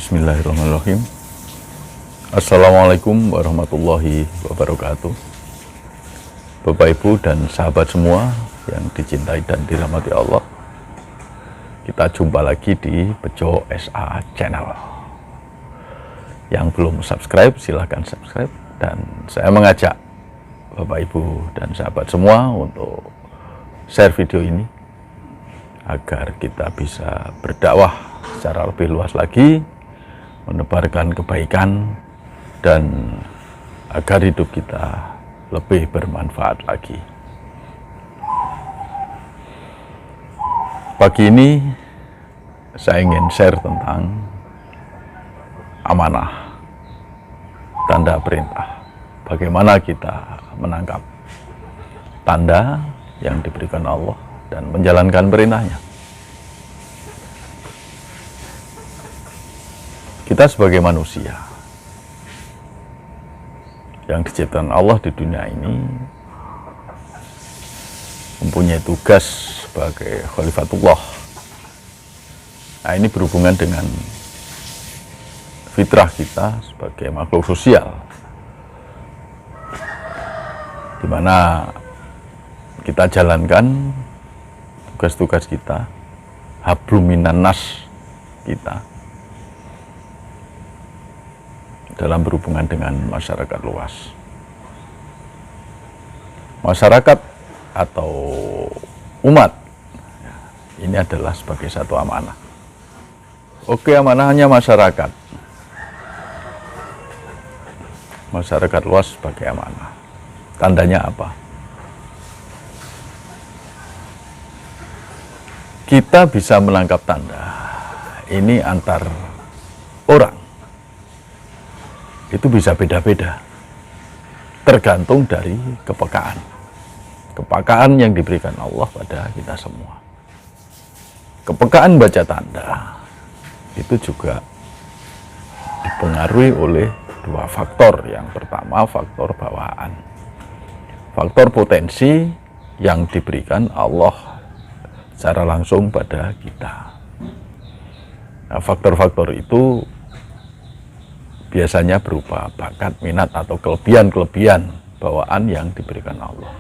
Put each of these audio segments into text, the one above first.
Bismillahirrahmanirrahim. Assalamualaikum warahmatullahi wabarakatuh. Bapak, Ibu, dan sahabat semua yang dicintai dan dirahmati Allah, kita jumpa lagi di Bejo SA Channel. Yang belum subscribe, silahkan subscribe. Dan saya mengajak Bapak, Ibu, dan sahabat semua untuk share video ini agar kita bisa berdakwah secara lebih luas lagi, menebarkan kebaikan, dan agar hidup kita lebih bermanfaat lagi. Pagi ini saya ingin share tentang amanah, tanda perintah. Bagaimana kita menangkap tanda yang diberikan Allah dan menjalankan perintahnya. Kita sebagai manusia yang diciptakan Allah di dunia ini mempunyai tugas sebagai khalifatullah. Nah, ini berhubungan dengan fitrah kita sebagai makhluk sosial, di mana kita jalankan tugas-tugas kita, hablum minan nas kita, dalam berhubungan dengan masyarakat luas. Masyarakat atau umat ini adalah sebagai satu amanah. Oke, amanahnya masyarakat. Masyarakat luas sebagai amanah. Tandanya apa? Kita bisa menangkap tanda ini antar orang. Itu bisa beda-beda, tergantung dari kepekaan yang diberikan Allah pada kita semua. Kepekaan baca tanda itu juga dipengaruhi oleh dua faktor. Yang pertama, faktor bawaan, faktor potensi yang diberikan Allah secara langsung pada kita. Nah, faktor-faktor itu biasanya berupa bakat, minat, atau kelebihan bawaan yang diberikan Allah.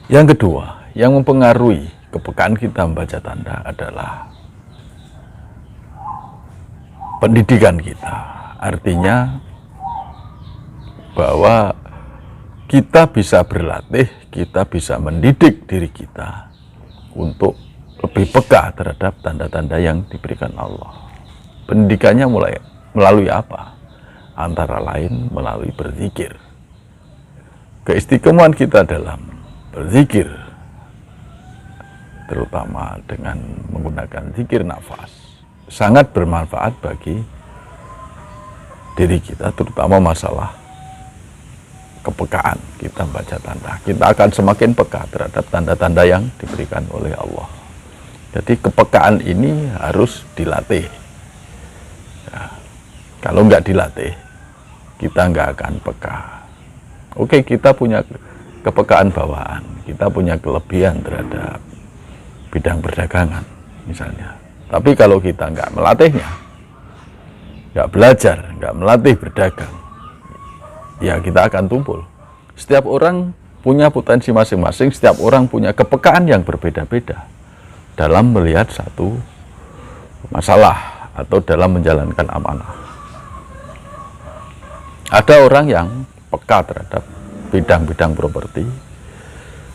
Yang kedua, yang mempengaruhi kepekaan kita membaca tanda adalah pendidikan kita. Artinya bahwa kita bisa berlatih, kita bisa mendidik diri kita untuk lebih peka terhadap tanda-tanda yang diberikan Allah. Pendidikannya melalui apa? Antara lain melalui berzikir. Keistiqomahan kita dalam berzikir, terutama dengan menggunakan zikir nafas, sangat bermanfaat bagi diri kita, terutama masalah kepekaan kita membaca tanda. Kita akan semakin peka terhadap tanda-tanda yang diberikan oleh Allah. Jadi kepekaan ini harus dilatih. Kalau nggak dilatih, kita nggak akan peka. Oke, kita punya kepekaan bawaan, kita punya kelebihan terhadap bidang perdagangan misalnya. Tapi kalau kita nggak melatihnya, nggak belajar, nggak melatih berdagang, ya kita akan tumpul. Setiap orang punya potensi masing-masing, setiap orang punya kepekaan yang berbeda-beda dalam melihat satu masalah atau dalam menjalankan amanah. Ada orang yang peka terhadap bidang-bidang properti,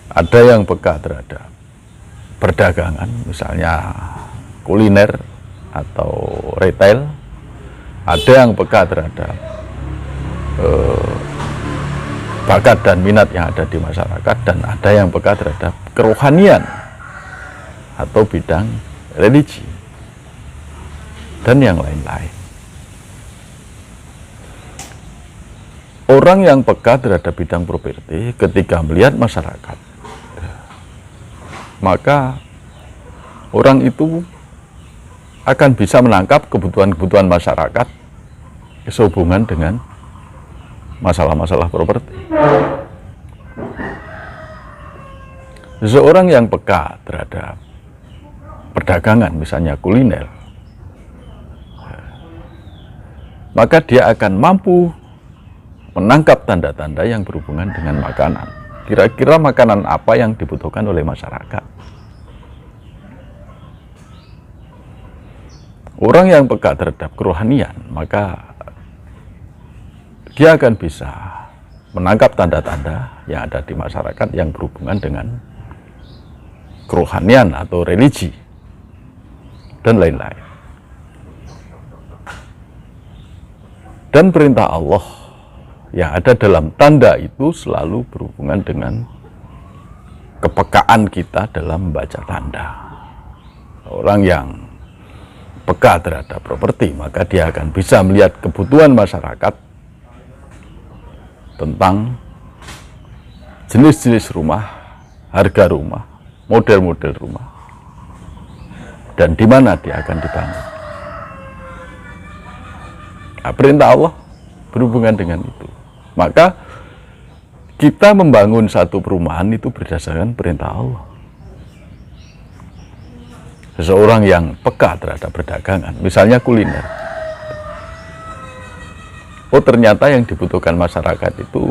ada yang peka terhadap perdagangan, misalnya kuliner atau retail, ada yang peka terhadap bakat dan minat yang ada di masyarakat, dan ada yang peka terhadap kerohanian atau bidang religi, dan yang lain-lain. Orang yang peka terhadap bidang properti ketika melihat masyarakat, maka orang itu akan bisa menangkap kebutuhan-kebutuhan masyarakat sehubungan dengan masalah-masalah properti. Seseorang yang peka terhadap perdagangan, misalnya kuliner, maka dia akan mampu menangkap tanda-tanda yang berhubungan dengan makanan. Kira-kira makanan apa yang dibutuhkan oleh masyarakat. Orang yang peka terhadap kerohanian, maka dia akan bisa menangkap tanda-tanda yang ada di masyarakat yang berhubungan dengan kerohanian atau religi dan lain-lain. Dan perintah Allah yang ada dalam tanda itu selalu berhubungan dengan kepekaan kita dalam membaca tanda. Orang yang peka terhadap properti, maka dia akan bisa melihat kebutuhan masyarakat tentang jenis-jenis rumah, harga rumah, model-model rumah, dan di mana dia akan dibangun. Nah, perintah Allah berhubungan dengan itu. Maka kita membangun satu perumahan itu berdasarkan perintah Allah. Seseorang yang peka terhadap perdagangan, misalnya kuliner. Oh, ternyata yang dibutuhkan masyarakat itu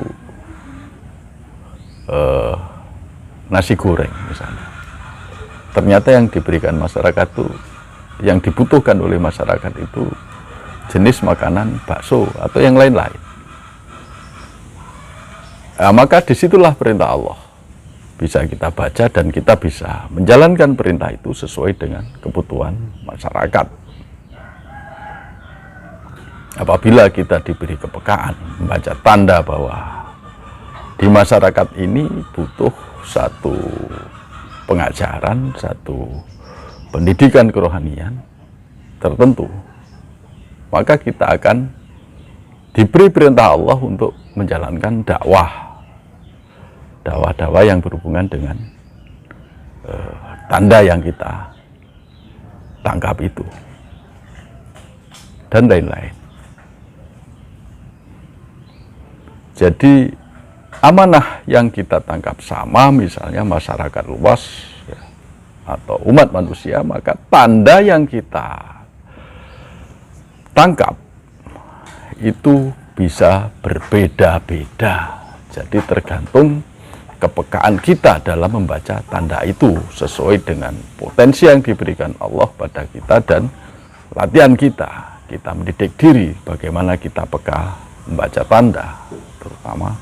nasi goreng misalnya. Ternyata yang diberikan masyarakat itu, yang dibutuhkan oleh masyarakat itu jenis makanan bakso atau yang lain-lain. Nah, maka disitulah perintah Allah bisa kita baca dan kita bisa menjalankan perintah itu sesuai dengan kebutuhan masyarakat. Apabila kita diberi kepekaan membaca tanda bahwa di masyarakat ini butuh satu pengajaran, satu pendidikan kerohanian tertentu, maka kita akan diberi perintah Allah untuk menjalankan dakwah yang berhubungan dengan tanda yang kita tangkap itu dan lain-lain. Jadi amanah yang kita tangkap sama, misalnya masyarakat luas ya, atau umat manusia, maka tanda yang kita tangkap itu bisa berbeda-beda. Jadi tergantung kepekaan kita dalam membaca tanda itu sesuai dengan potensi yang diberikan Allah pada kita dan latihan kita. Kita mendidik diri bagaimana kita peka membaca tanda, terutama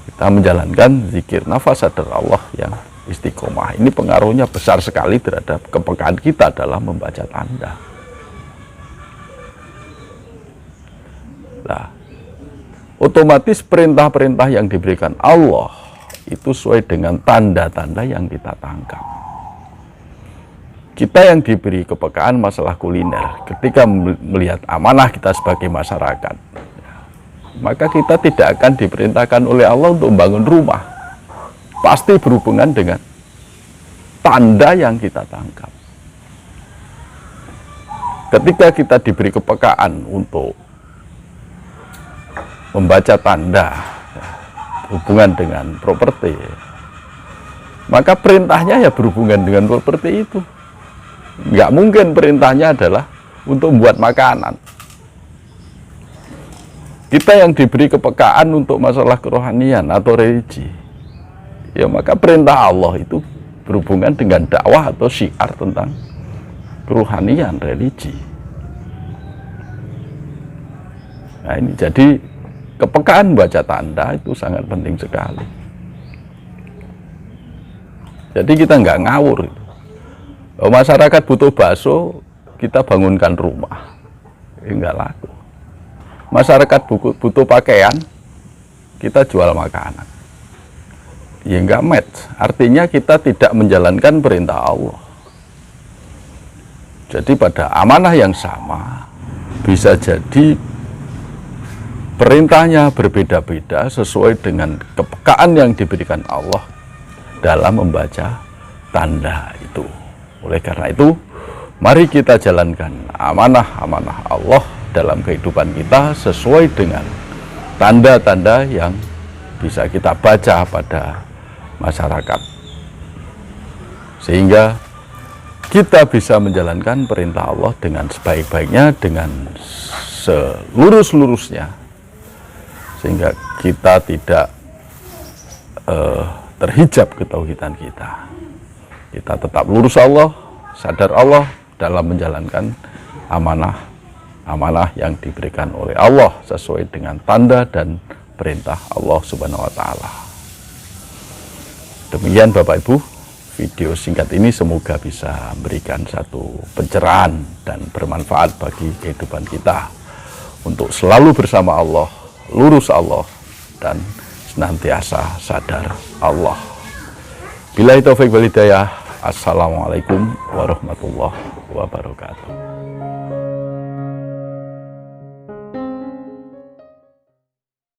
kita menjalankan zikir nafas sadar Allah yang istiqomah. Ini pengaruhnya besar sekali terhadap kepekaan kita dalam membaca tanda. Nah, otomatis perintah-perintah yang diberikan Allah itu sesuai dengan tanda-tanda yang kita tangkap. Kita yang diberi kepekaan masalah kuliner, ketika melihat amanah kita sebagai masyarakat, maka kita tidak akan diperintahkan oleh Allah untuk membangun rumah. Pasti berhubungan dengan tanda yang kita tangkap. Ketika kita diberi kepekaan untuk membaca tanda hubungan dengan properti, maka perintahnya ya berhubungan dengan properti itu. Nggak mungkin perintahnya adalah untuk membuat makanan. Kita yang diberi kepekaan untuk masalah kerohanian atau religi, ya maka perintah Allah itu berhubungan dengan dakwah atau syiar tentang kerohanian, religi. Nah ini jadi kepekaan baca tanda itu sangat penting sekali. Jadi kita nggak ngawur. Masyarakat butuh bakso, kita bangunkan rumah, nggak laku. Masyarakat butuh pakaian, kita jual makanan, ya nggak match. Artinya kita tidak menjalankan perintah Allah. Jadi pada amanah yang sama, bisa jadi perintahnya berbeda-beda sesuai dengan kepekaan yang diberikan Allah dalam membaca tanda itu. Oleh karena itu, mari kita jalankan amanah-amanah Allah dalam kehidupan kita sesuai dengan tanda-tanda yang bisa kita baca pada masyarakat. Sehingga kita bisa menjalankan perintah Allah dengan sebaik-baiknya, dengan selurus-lurusnya, sehingga kita tidak terhijab ketauhidan kita. Kita tetap lurus Allah, sadar Allah dalam menjalankan amanah yang diberikan oleh Allah sesuai dengan tanda dan perintah Allah Subhanahu wa taala. Demikian Bapak Ibu, video singkat ini semoga bisa memberikan satu pencerahan dan bermanfaat bagi kehidupan kita untuk selalu bersama Allah, lurus Allah, dan senantiasa sadar Allah. Billahi taufiq wal hidayah. Assalamualaikum warahmatullahi wabarakatuh.